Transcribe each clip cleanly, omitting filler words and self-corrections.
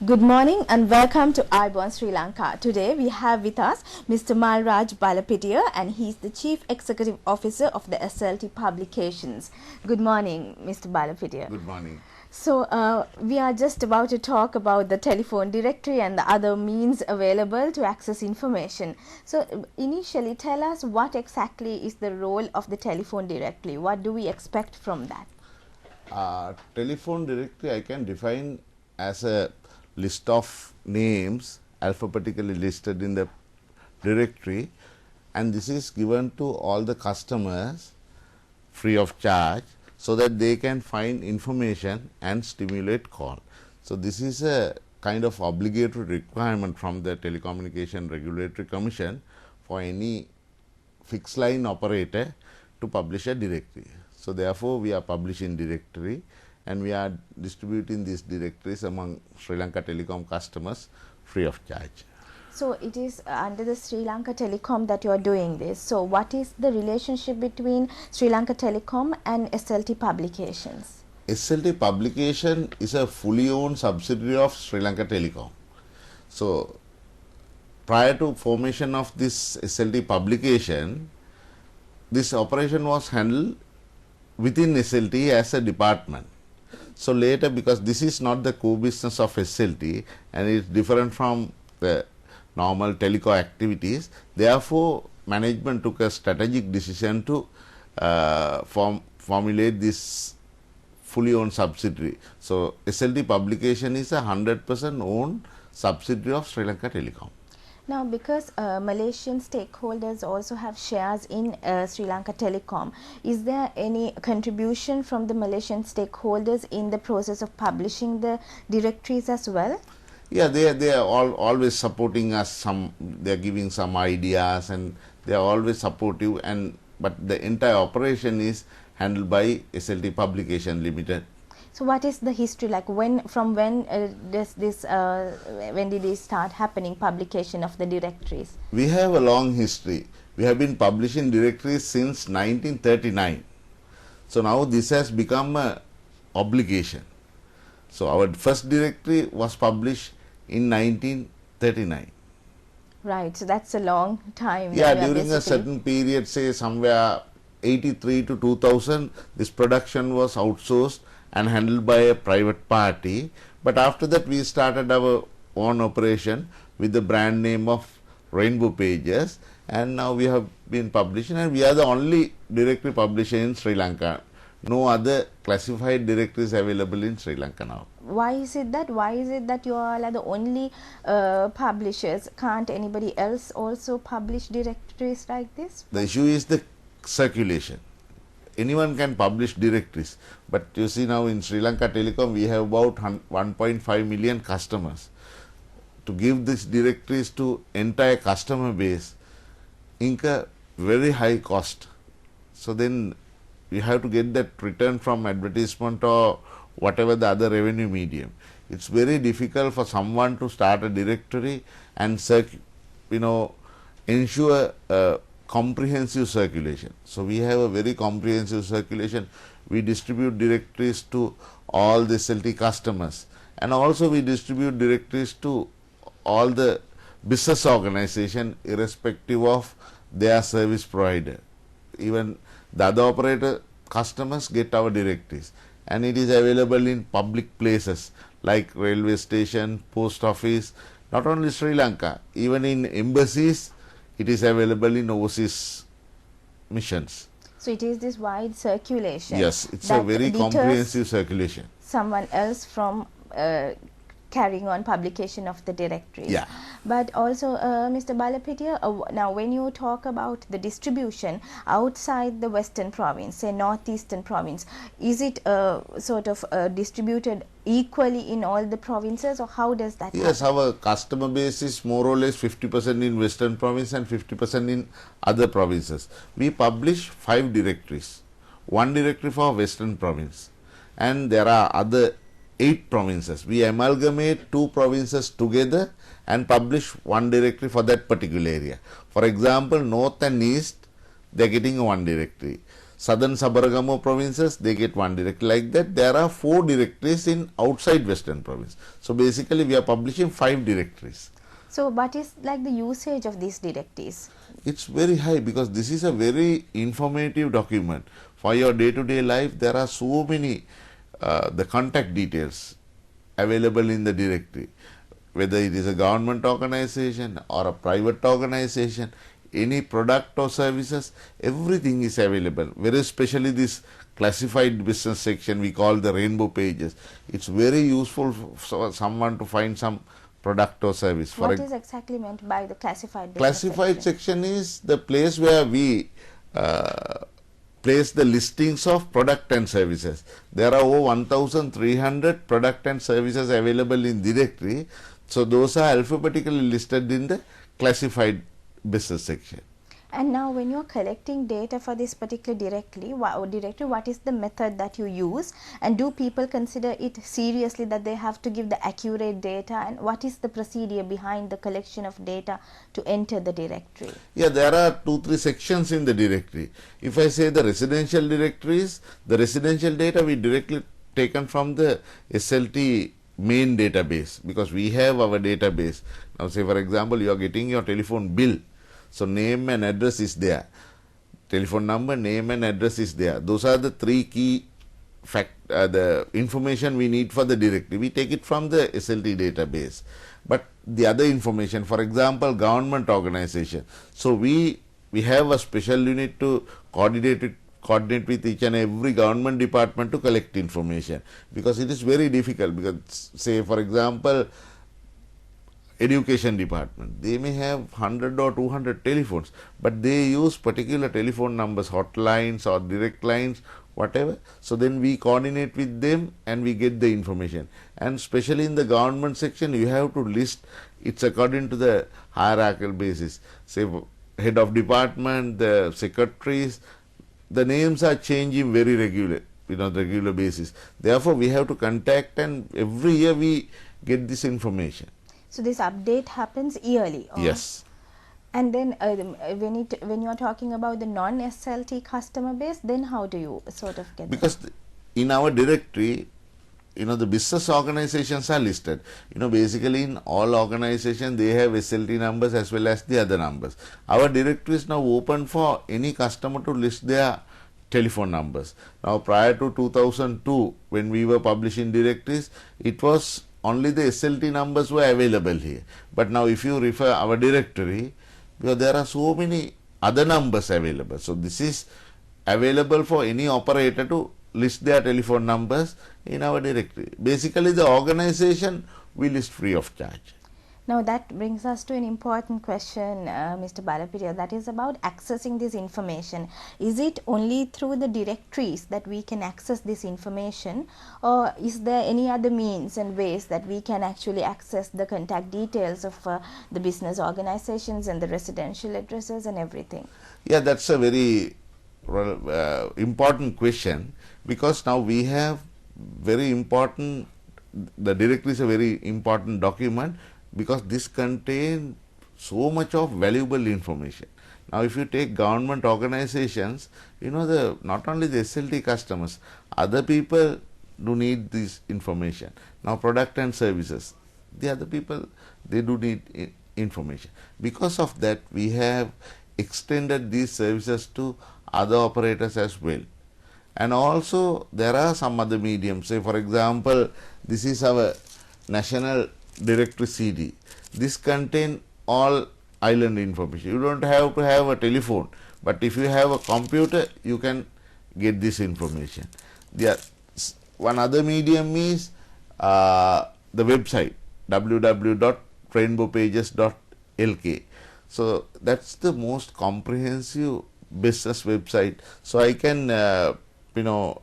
Good morning and welcome to Ayubowan Sri Lanka. Today we have with us Mr.Malraj Balapitiya and he is the Chief Executive Officer of the SLT Publications. Good morning, Mr. Balapitiya. Good morning. So we are just about to talk about the telephone directory and the other means available to access information. So initially tell us what exactly is the role of the telephone directory. What do we expect from that? Telephone directory I can define as a list of names alphabetically listed in the directory, and this is given to all the customers free of charge so that they can find information and stimulate call. So this is a kind of obligatory requirement from the Telecommunication Regulatory Commission for any fixed line operator to publish a directory. So therefore we are publishing directory and we are distributing these directories among Sri Lanka Telecom customers free of charge. So it is under the Sri Lanka Telecom that you are doing this. So what is the relationship between Sri Lanka Telecom and SLT Publications? SLT Publication is a fully owned subsidiary of Sri Lanka Telecom. So prior to formation of this SLT Publication, this operation was handled within SLT as a department. So later, because this is not the core business of SLT and it is different from the normal teleco activities, therefore management took a strategic decision to formulate this fully owned subsidiary. So SLT Publication is a 100% owned subsidiary of Sri Lanka Telecom. Now, because Malaysian stakeholders also have shares in Sri Lanka Telecom, is there any contribution from the Malaysian stakeholders in the process of publishing the directories as well? Yeah, they are always supporting us. They are giving some ideas and they are always supportive. But the entire operation is handled by SLT Publication Limited. So what is the history like? When did it start happening, publication of the directories? We have a long history. We have been publishing directories since 1939. So now this has become an obligation. So our first directory was published in 1939. Right, so that's a long time. Yeah, during a certain period, say somewhere 83 to 2000, this production was outsourced and handled by a private party. But after that we started our own operation with the brand name of Rainbow Pages, and now we have been publishing and we are the only directory publisher in Sri Lanka. No other classified directories available in Sri Lanka now. Why is it that? Why is it that you all are the only publishers? Can't anybody else also publish directories like this? The issue is the circulation. Anyone can publish directories, but you see now in Sri Lanka Telecom we have about 1.5 million customers. To give these directories to entire customer base incur very high cost. So then you have to get that return from advertisement or whatever the other revenue medium. It's very difficult for someone to start a directory and ensure comprehensive circulation. So we have a very comprehensive circulation. We distribute directories to all the SLT customers, and also we distribute directories to all the business organization irrespective of their service provider. Even the other operator customers get our directories, and it is available in public places like railway station, post office, not only Sri Lanka, even in embassies. It is available in overseas missions. So it is this wide circulation. Yes, it's a very comprehensive circulation. Someone else from carrying on publication of the directories. Yeah. But also, Mr. Balapitiya, now when you talk about the distribution outside the Western province, say Northeastern province, is it sort of distributed equally in all the provinces, or how does that Yes, happen? our customer base is more or less 50% in Western province and 50% in other provinces. We publish 5 directories, 1 directory for Western province, and there are other 8 provinces. We amalgamate 2 provinces together and publish 1 directory for that particular area. For example, North and East, they are getting 1 directory. southern Sabaragamu provinces, they get one directory. Like that, there are 4 directories in outside Western province. So basically, we are publishing 5 directories. So what is like the usage of these directories? It's very high because this is a very informative document. For your day-to-day life, there are so many the contact details available in the directory. Whether it is a government organization or a private organization, any product or services, everything is available. Very especially this classified business section we call the rainbow pages. It's very useful for someone to find some product or service. What is exactly meant by the classified business classified section is the place where we place the listings of product and services. There are over 1,300 product and services available in directory. So those are alphabetically listed in the classified business section. And now when you are collecting data for this particular directory, what is the method that you use, and do people consider it seriously that they have to give the accurate data, and what is the procedure behind the collection of data to enter the directory? Yeah, there are 2-3 sections in the directory. If I say the residential directories, the residential data we directly taken from the SLT main database, because we have our database. Now say for example, you are getting your telephone bill. So name and address is there. Telephone number, name and address is there. Those are the 3 key the information we need for the directory. We take it from the SLT database. But the other information, for example, government organization. So we have a special unit to coordinate with each and every government department to collect information, because it is very difficult. Because say for example, education department, they may have 100 or 200 telephones, but they use particular telephone numbers, hotlines or direct lines, whatever. So then we coordinate with them and we get the information. And especially in the government section, you have to list, it's according to the hierarchical basis. Say head of department, the secretaries, the names are changing very regular basis. Therefore, we have to contact, and every year we get this information. So this update happens yearly? Yes. And then when you are talking about the non-SLT customer base, then how do you sort of get Because in our directory, the business organizations are listed. Basically in all organizations, they have SLT numbers as well as the other numbers. Our directory is now open for any customer to list their telephone numbers. Now prior to 2002, when we were publishing directories, it was only the SLT numbers were available here. But now if you refer our directory, because there are so many other numbers available. So this is available for any operator to list their telephone numbers in our directory. Basically the organization we list free of charge. Now that brings us to an important question, Mr. Balapitiya, that is about accessing this information. Is it only through the directories that we can access this information, or is there any other means and ways that we can actually access the contact details of the business organizations and the residential addresses and everything? Yeah, that's a very important question, because now we have very important, the directory is a very important document, because this contains so much of valuable information. Now if you take government organizations, not only the SLT customers, other people do need this information. Now product and services, the other people, they do need information. Because of that, we have extended these services to other operators as well. And also there are some other mediums. Say for example, this is our national directory CD. This contains all island information. You don't have to have a telephone, but if you have a computer, you can get this information. One other medium is the website www.rainbowpages.lk. So that's the most comprehensive business website. So I can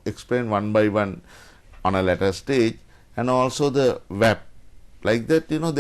explain one by one on a later stage. And also the web. Like that, there are